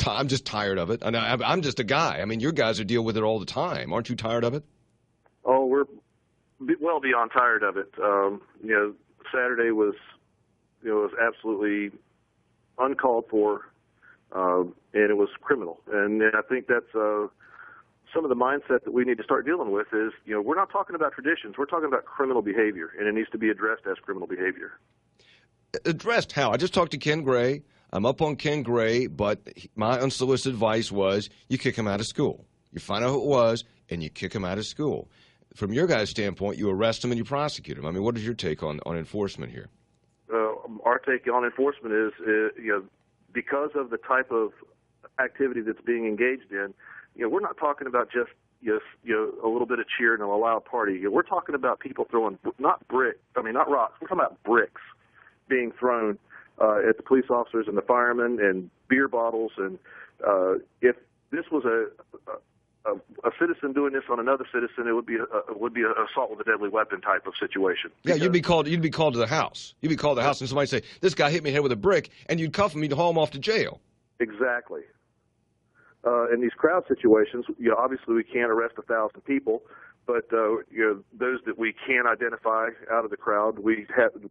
I'm just tired of it. And I'm just a guy. I mean, your guys are deal with it all the time. Aren't you tired of it? Oh, we're well beyond tired of it. Saturday was absolutely uncalled for, and it was criminal. And I think that's some of the mindset that we need to start dealing with is, we're not talking about traditions. We're talking about criminal behavior, and it needs to be addressed as criminal behavior. Addressed how? I just talked to Ken Gray. I'm up on Ken Gray, but my unsolicited advice was you kick him out of school. You find out who it was, and you kick him out of school. From your guys' standpoint, you arrest him and you prosecute him. I mean, what is your take on enforcement here? Our take on enforcement is, because of the type of activity that's being engaged in, we're not talking about just a little bit of cheer and a loud party. We're talking about people throwing not rocks. We're talking about bricks being thrown at the police officers and the firemen, and beer bottles. And if this was a citizen doing this on another citizen, it would be an assault with a deadly weapon type of situation. Yeah, you'd be called to the house. You'd be called to the house, and somebody say, "This guy hit me in the head with a brick," and you'd cuff him, you'd haul him off to jail. Exactly. In these crowd situations, obviously we can't arrest 1,000 people, but those that we can identify out of the crowd, we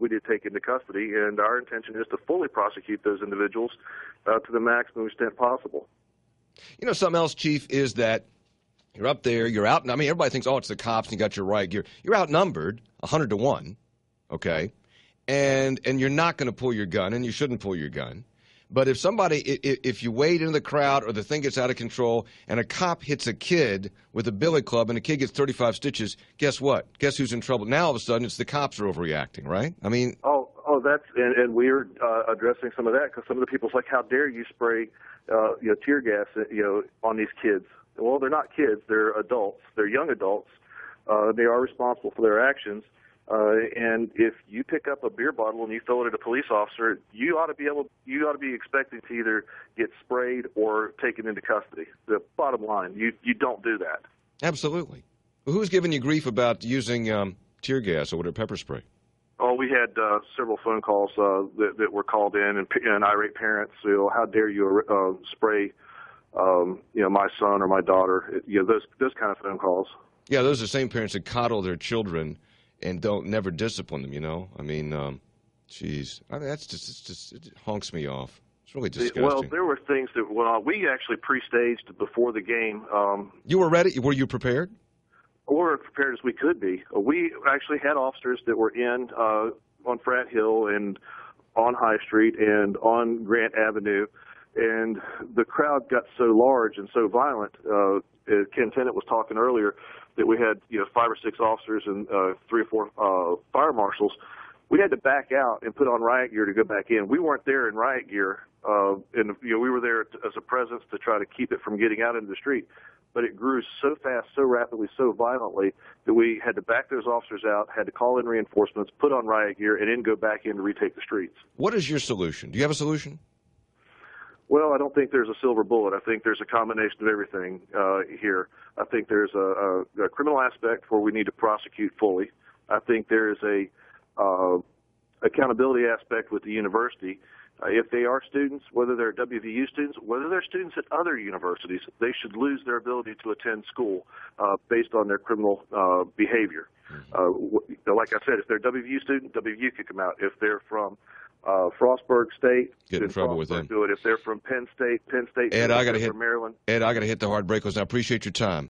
did take into custody, and our intention is to fully prosecute those individuals to the maximum extent possible. Something else, Chief, is that you're up there, you're out. I mean, everybody thinks, oh, it's the cops, and you got your riot gear. You're outnumbered 100 to 1, okay? And you're not going to pull your gun, and you shouldn't pull your gun. But if you wade into the crowd or the thing gets out of control and a cop hits a kid with a billy club and the kid gets 35 stitches, guess what? Guess who's in trouble? Now all of a sudden it's the cops are overreacting, right? I mean, and we're addressing some of that, because some of the people's like, how dare you spray tear gas on these kids? Well, they're not kids; they're adults. They're young adults. They are responsible for their actions. And if you pick up a beer bottle and you throw it at a police officer, you ought to be expecting to either get sprayed or taken into custody. The bottom line, you don't do that. Absolutely. Well, who's giving you grief about using tear gas or whatever, pepper spray? Oh, we had several phone calls that were called in, and irate parents. How dare you spray, my son or my daughter? Those kind of phone calls. Yeah, those are the same parents that coddle their children and never discipline them, I mean, geez. That's just it honks me off. It's really disgusting. Well, there were things that went on. We actually pre-staged before the game. You were ready? Were you prepared? We were prepared as we could be. We actually had officers that were in on Frat Hill and on High Street and on Grant Avenue, and the crowd got so large and so violent. Ken Tennant was talking earlier that we had 5 or 6 officers and 3 or 4 fire marshals. We had to back out and put on riot gear to go back in. We weren't there in riot gear, and we were there as a presence to try to keep it from getting out into the street. But it grew so fast, so rapidly, so violently that we had to back those officers out, had to call in reinforcements, put on riot gear, and then go back in to retake the streets. What is your solution? Do you have a solution? Well, I don't think there's a silver bullet. I think there's a combination of everything here. I think there's a criminal aspect where we need to prosecute fully. I think there is a accountability aspect with the university. If they are students, whether they're WVU students, whether they're students at other universities, they should lose their ability to attend school based on their criminal behavior. Like I said, if they're a WVU student, WVU kick them out. If they're from Frostburg State, get in trouble with them. Do it. If they're from Penn State, Ed, I got to hit Maryland. Ed, I got to hit the hard break because I appreciate your time.